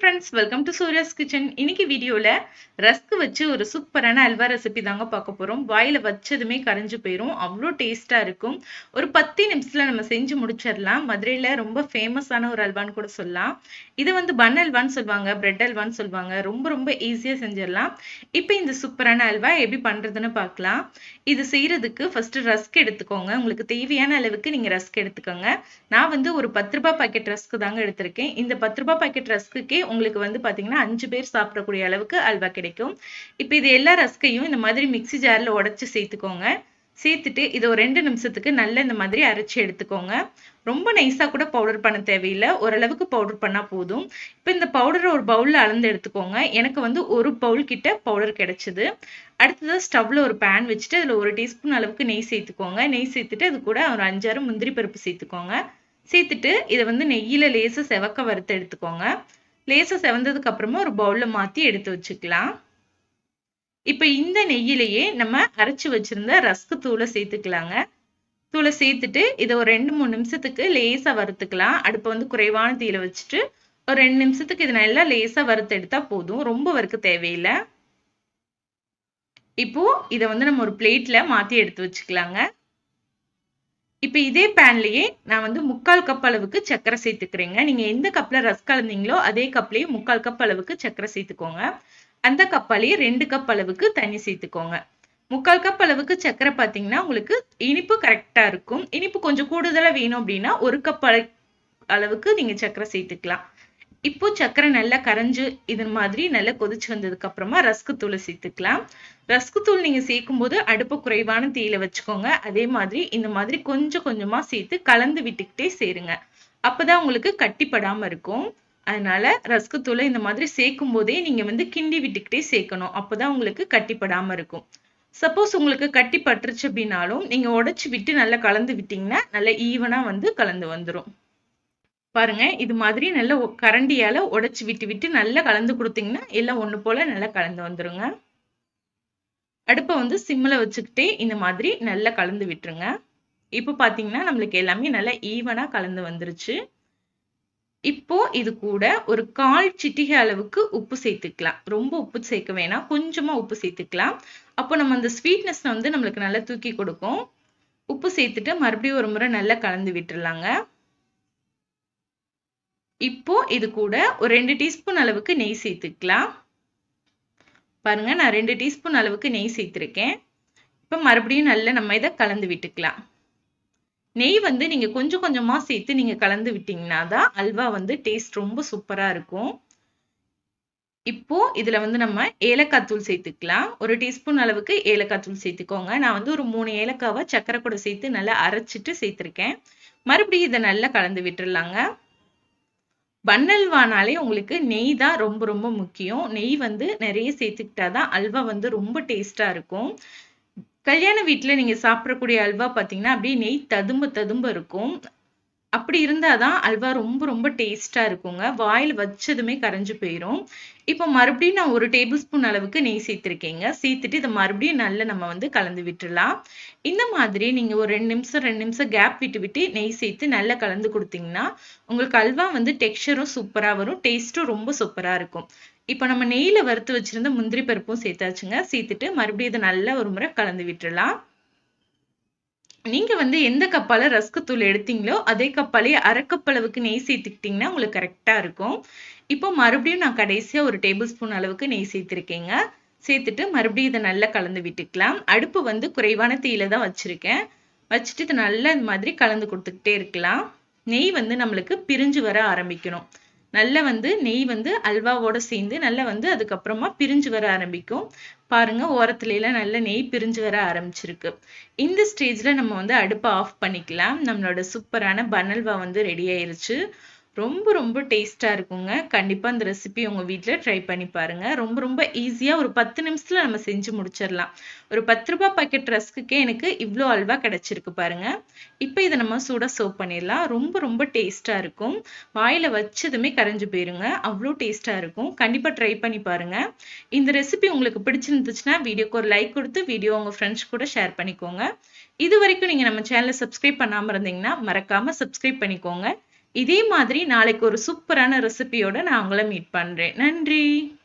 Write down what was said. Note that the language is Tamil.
friends, welcome to Surya's Kitchen. இன்னைக்கு வீடியோல ரஸ்க் வச்சு ஒரு சூப்பரான அல்வா ரெசிபி தாங்க பார்க்க போறோம். வாயில வச்சதுமே கரைஞ்சு போயிடும். அவ்வளோ டேஸ்டா இருக்கும். ஒரு 10 நிமிஷத்துல நம்ம செஞ்சு முடிச்சிடலாம். மதுரையில ரொம்ப ஃபேமஸான ஒரு அல்வான்னு கூட சொல்லலாம். இது வந்து பன் அல்வான்னு சொல்லுவாங்க, பிரெட் அல்வான்னு சொல்லுவாங்க. ரொம்ப ரொம்ப ஈஸியா செஞ்சிடலாம். இப்போ இந்த சூப்பரான அல்வா எப்படி பண்றதுன்னு பார்க்கலாம். இது செய்யறதுக்கு ஃபர்ஸ்ட் ரஸ்க் எடுத்துக்கோங்க. உங்களுக்கு தேவையான அளவுக்கு நீங்க ரஸ்க் எடுத்துக்கோங்க. நான் வந்து ஒரு 10 ரூபாய் பாக்கெட் ரஸ்க் தாங்க எடுத்திருக்கேன். இந்த 10 ரூபாய் பாக்கெட் ரஸ்க்குக்கே உங்களுக்கு வந்து பாத்தீங்கன்னா 5 பேர் சாப்பிடக்கூடிய அளவுக்கு அல்வா கிடைக்கும். இப்போ இது எல்லா ரஸ்கையும் இந்த மாதிரி மிக்ஸி ஜார்ல உடைச்சு சேர்த்துக்கோங்க. சேர்த்துட்டு இதை ஒரு 2 நிமிஷத்துக்கு நல்லா இந்த மாதிரி அரைச்சி எடுத்துக்கோங்க. ரொம்ப நைஸா கூட பவுடர் பண்ண தேவையில்லை, ஓரளவுக்கு பவுடர் பண்ணா போதும். இப்போ இந்த பவுடரை ஒரு பவுல்ல அளந்து எடுத்துக்கோங்க. எனக்கு வந்து ஒரு பவுல் கிட்ட பவுடர் கிடைச்சது. அடுத்தது ஸ்டவ்ல ஒரு பேன் வச்சுட்டு அதுல 1 டீஸ்பூன் அளவுக்கு நெய் சேர்த்துக்கோங்க. நெய் சேர்த்துட்டு அது கூட ஒரு 5-6 முந்திரி பருப்பு சேர்த்துக்கோங்க. சேர்த்துட்டு இதை வந்து நெய்யில லேசா செவக்க வறுத்து எடுத்துக்கோங்க. லேசா செவந்ததுக்கு அப்புறமா ஒரு பவுல்ல மாத்தி எடுத்து வச்சுக்கலாம். இப்ப இந்த நெய்யிலேயே நம்ம அரைச்சு வச்சிருந்த ரஸ்க் தூளை சேர்த்துக்கலாங்க. தூளை சேர்த்துட்டு இதை ஒரு 2-3 நிமிஷத்துக்கு லேசா வறுத்துக்கலாம். அடுப்பை வந்து குறைவான தீயில வச்சுட்டு ஒரு 2 நிமிஷத்துக்கு இதை நல்லா லேசா வறுத்து எடுத்தா போதும், ரொம்ப வறுக்க தேவையில்லை. இப்போ இதை வந்து நம்ம ஒரு பிளேட்ல மாத்தி எடுத்து வச்சுக்கலாங்க. இப்ப இதே பேன்லயே நான் வந்து 3/4 கப் அளவுக்கு சர்க்கரை சேர்த்துக்கிறேங்க. நீங்க எந்த கப்ல ரஸ்க் கலந்தீங்களோ அதே கப்லயே 3/4 கப் அளவுக்கு சர்க்கரை சேர்த்துக்கோங்க. அந்த கப்பாலேயே 2 கப் அளவுக்கு தண்ணி சேர்த்துக்கோங்க. 3/4 கப் அளவுக்கு சர்க்கரை பார்த்தீங்கன்னா உங்களுக்கு இனிப்பு கரெக்டா இருக்கும். இனிப்பு கொஞ்சம் கூடுதலா வேணும் அப்படின்னா 1 கப் அளவுக்கு நீங்க சர்க்கரை சேர்த்துக்கலாம். இப்போ சர்க்கரை நல்லா கரைஞ்சு இது மாதிரி நல்லா கொதிச்சு வந்ததுக்கு அப்புறமா ரஸ்க் தூளை சேர்த்துக்கலாம். ரஸ்க் தூள் நீங்க சேர்க்கும் போது அடுப்பு குறைவான தீயில வச்சுக்கோங்க. அதே மாதிரி இந்த மாதிரி கொஞ்சம் கொஞ்சமா சேர்த்து கலந்து விட்டுக்கிட்டே சேருங்க. அப்பதான் உங்களுக்கு கட்டிப்படாம இருக்கும். அதனால ரஸ்க் தூளை இந்த மாதிரி சேர்க்கும் போதே நீங்க வந்து கிண்டி விட்டுக்கிட்டே சேர்க்கணும். அப்பதான் உங்களுக்கு கட்டிப்படாம இருக்கும். சப்போஸ் உங்களுக்கு கட்டி பட்டுருச்சு அப்படின்னாலும் நீங்க உடைச்சு விட்டு நல்லா கலந்து விட்டீங்கன்னா நல்லா ஈவனா வந்து கலந்து வந்துடும். பாருங்க, இது மாதிரி நல்ல கரண்டியால உடைச்சு விட்டு விட்டு நல்லா கலந்து கொடுத்தீங்கன்னா எல்லாம் ஒண்ணு போல நல்லா கலந்து வந்துருங்க. அடுப்பை வந்து சிம்ல வச்சுக்கிட்டே இந்த மாதிரி நல்லா கலந்து விட்டுருங்க. இப்போ பாத்தீங்கன்னா நம்மளுக்கு எல்லாமே நல்லா ஈவனா கலந்து வந்துருச்சு. இப்போ இது கூட ஒரு 1/4 சிட்டிகை அளவுக்கு உப்பு சேர்த்துக்கலாம். ரொம்ப உப்பு சேர்க்க வேணாம், கொஞ்சமா உப்பு சேர்த்துக்கலாம். அப்போ நம்ம அந்த ஸ்வீட்னஸ் வந்து நம்மளுக்கு நல்லா தூக்கி கொடுக்கும். உப்பு சேர்த்துட்டு மறுபடியும் ஒரு முறை நல்லா கலந்து விட்டுறலாங்க. இப்போ இது கூட ஒரு 2 டீஸ்பூன் அளவுக்கு நெய் சேர்த்துக்கலாம். பாருங்க, நான் 2 டீஸ்பூன் அளவுக்கு நெய் சேர்த்திருக்கேன். இப்போ மறுபடியும் நல்லா நம்ம இதை கலந்து விட்டுக்கலாம். நெய் வந்து நீங்க கொஞ்சம் கொஞ்சமா சேர்த்து நீங்க கலந்து விட்டீங்கன்னா தான் அல்வா வந்து டேஸ்ட் ரொம்ப சூப்பரா இருக்கும். இப்போ இதுல வந்து நம்ம ஏலக்காய் தூள் சேர்த்துக்கலாம். 1 டீஸ்பூன் அளவுக்கு ஏலக்காய் தூள் சேர்த்துக்கோங்க. நான் வந்து ஒரு 3 ஏலக்காவை சர்க்கரை கூட சேர்த்து நல்லா அரைச்சிட்டு சேர்த்திருக்கேன். மறுபடியும் இதை நல்லா கலந்து விட்டுறலாங்க. பன் அல்வானாலே உங்களுக்கு நெய் தான் ரொம்ப ரொம்ப முக்கியம். நெய் வந்து நிறைய சேர்த்துக்கிட்டாதான் அல்வா வந்து ரொம்ப டேஸ்டா இருக்கும். கல்யாண வீட்டுல நீங்க சாப்பிடக்கூடிய அல்வா பாத்தீங்கன்னா அப்படியே நெய் ததும்ப ததும்ப இருக்கும். அப்படி இருந்தாதான் அல்வா ரொம்ப ரொம்ப டேஸ்டா இருக்குங்க. வாயில வச்சதுமே கரைஞ்சு போயிடும். இப்போ மறுபடியும் நான் 1 டேபிள் ஸ்பூன் அளவுக்கு நெய் சேர்த்திருக்கேங்க. சேர்த்துட்டு இதை மறுபடியும் நல்லா நம்ம வந்து கலந்து விட்டுறலாம். இந்த மாதிரி நீங்க ஒரு 2 நிமிஷம் கேப் விட்டு விட்டு நெய் சேர்த்து நல்லா கலந்து கொடுத்தீங்கன்னா உங்களுக்கு அல்வா வந்து டெக்ஸ்சரும் சூப்பரா வரும், டேஸ்டும் ரொம்ப சூப்பரா இருக்கும். இப்போ நம்ம நெய்யில வறுத்து வச்சிருந்த முந்திரி பருப்பும் சேர்த்தாச்சுங்க. சேர்த்துட்டு மறுபடியும் இதை நல்லா ஒரு முறை கலந்து விட்டுறலாம். நீங்க வந்து எந்த கப்பால ரஸ்க் தூள் எடுத்தீங்களோ அதே கப்பாலே 1/2 கப் அளவுக்கு நெய் சேர்த்துக்கிட்டீங்கன்னா உங்களுக்கு கரெக்டா இருக்கும். இப்போ மறுபடியும் நான் கடைசியா 1 டேபிள் ஸ்பூன் அளவுக்கு நெய் சேர்த்திருக்கேங்க. சேர்த்துட்டு மறுபடியும் இதை நல்லா கலந்து விட்டுக்கலாம். அடுப்பு வந்து குறைவான தீயில தான் வச்சிருக்கேன். வச்சுட்டு இதை நல்லா இந்த மாதிரி கலந்து கொடுத்துக்கிட்டே இருக்கலாம். நெய் வந்து நம்மளுக்கு பிரிஞ்சு வர ஆரம்பிக்கணும். நல்லா வந்து நெய் வந்து அல்வாவோட சேர்ந்து நல்லா வந்து அதுக்கப்புறமா பிரிஞ்சு வர ஆரம்பிக்கும். பாருங்க, ஓரத்துல எல்லாம் நல்ல நெய் பிரிஞ்சு வர ஆரம்பிச்சிருக்கு. இந்த ஸ்டேஜ்ல நம்ம வந்து அடுப்பை ஆஃப் பண்ணிக்கலாம். நம்மளோட சூப்பரான பன் அல்வா வந்து ரெடி ஆயிருச்சு. ரொம்ப ரொம்ப டேஸ்டா இருக்குங்க. கண்டிப்பா இந்த ரெசிபி உங்க வீட்ல ட்ரை பண்ணி பாருங்க. ரொம்ப ரொம்ப ஈஸியா ஒரு 10 நிமிஷத்துல நம்ம செஞ்சு முடிச்சிடலாம். ஒரு 10 ரூபாய் பாக்கெட் ரஸ்க்குக்கே எனக்கு இவ்ளோ அல்வா கிடைச்சிருக்கு பாருங்க. இப்போ இதை நம்ம சூடா சர்வ் பண்ணிடலாம். ரொம்ப ரொம்ப டேஸ்டா இருக்கும். வாயில வச்சதுமே கரைஞ்சு போயிருங்க, அவ்வளோ டேஸ்டா இருக்கும். கண்டிப்பா ட்ரை பண்ணி பாருங்க. இந்த ரெசிபி உங்களுக்கு பிடிச்சிருந்துச்சுன்னா வீடியோக்கு ஒரு லைக் கொடுத்து வீடியோ உங்க ஃப்ரெண்ட்ஸ் கூட ஷேர் பண்ணிக்கோங்க. இது வரைக்கும் நீங்க நம்ம சேனலை சப்ஸ்கிரைப் பண்ணாம இருந்தீங்கன்னா மறக்காம சப்ஸ்கிரைப் பண்ணிக்கோங்க. இதே மாதிரி நாளைக்கு ஒரு சூப்பரான ரெசிபியோட நான் உங்களை மீட் பண்றேன். நன்றி.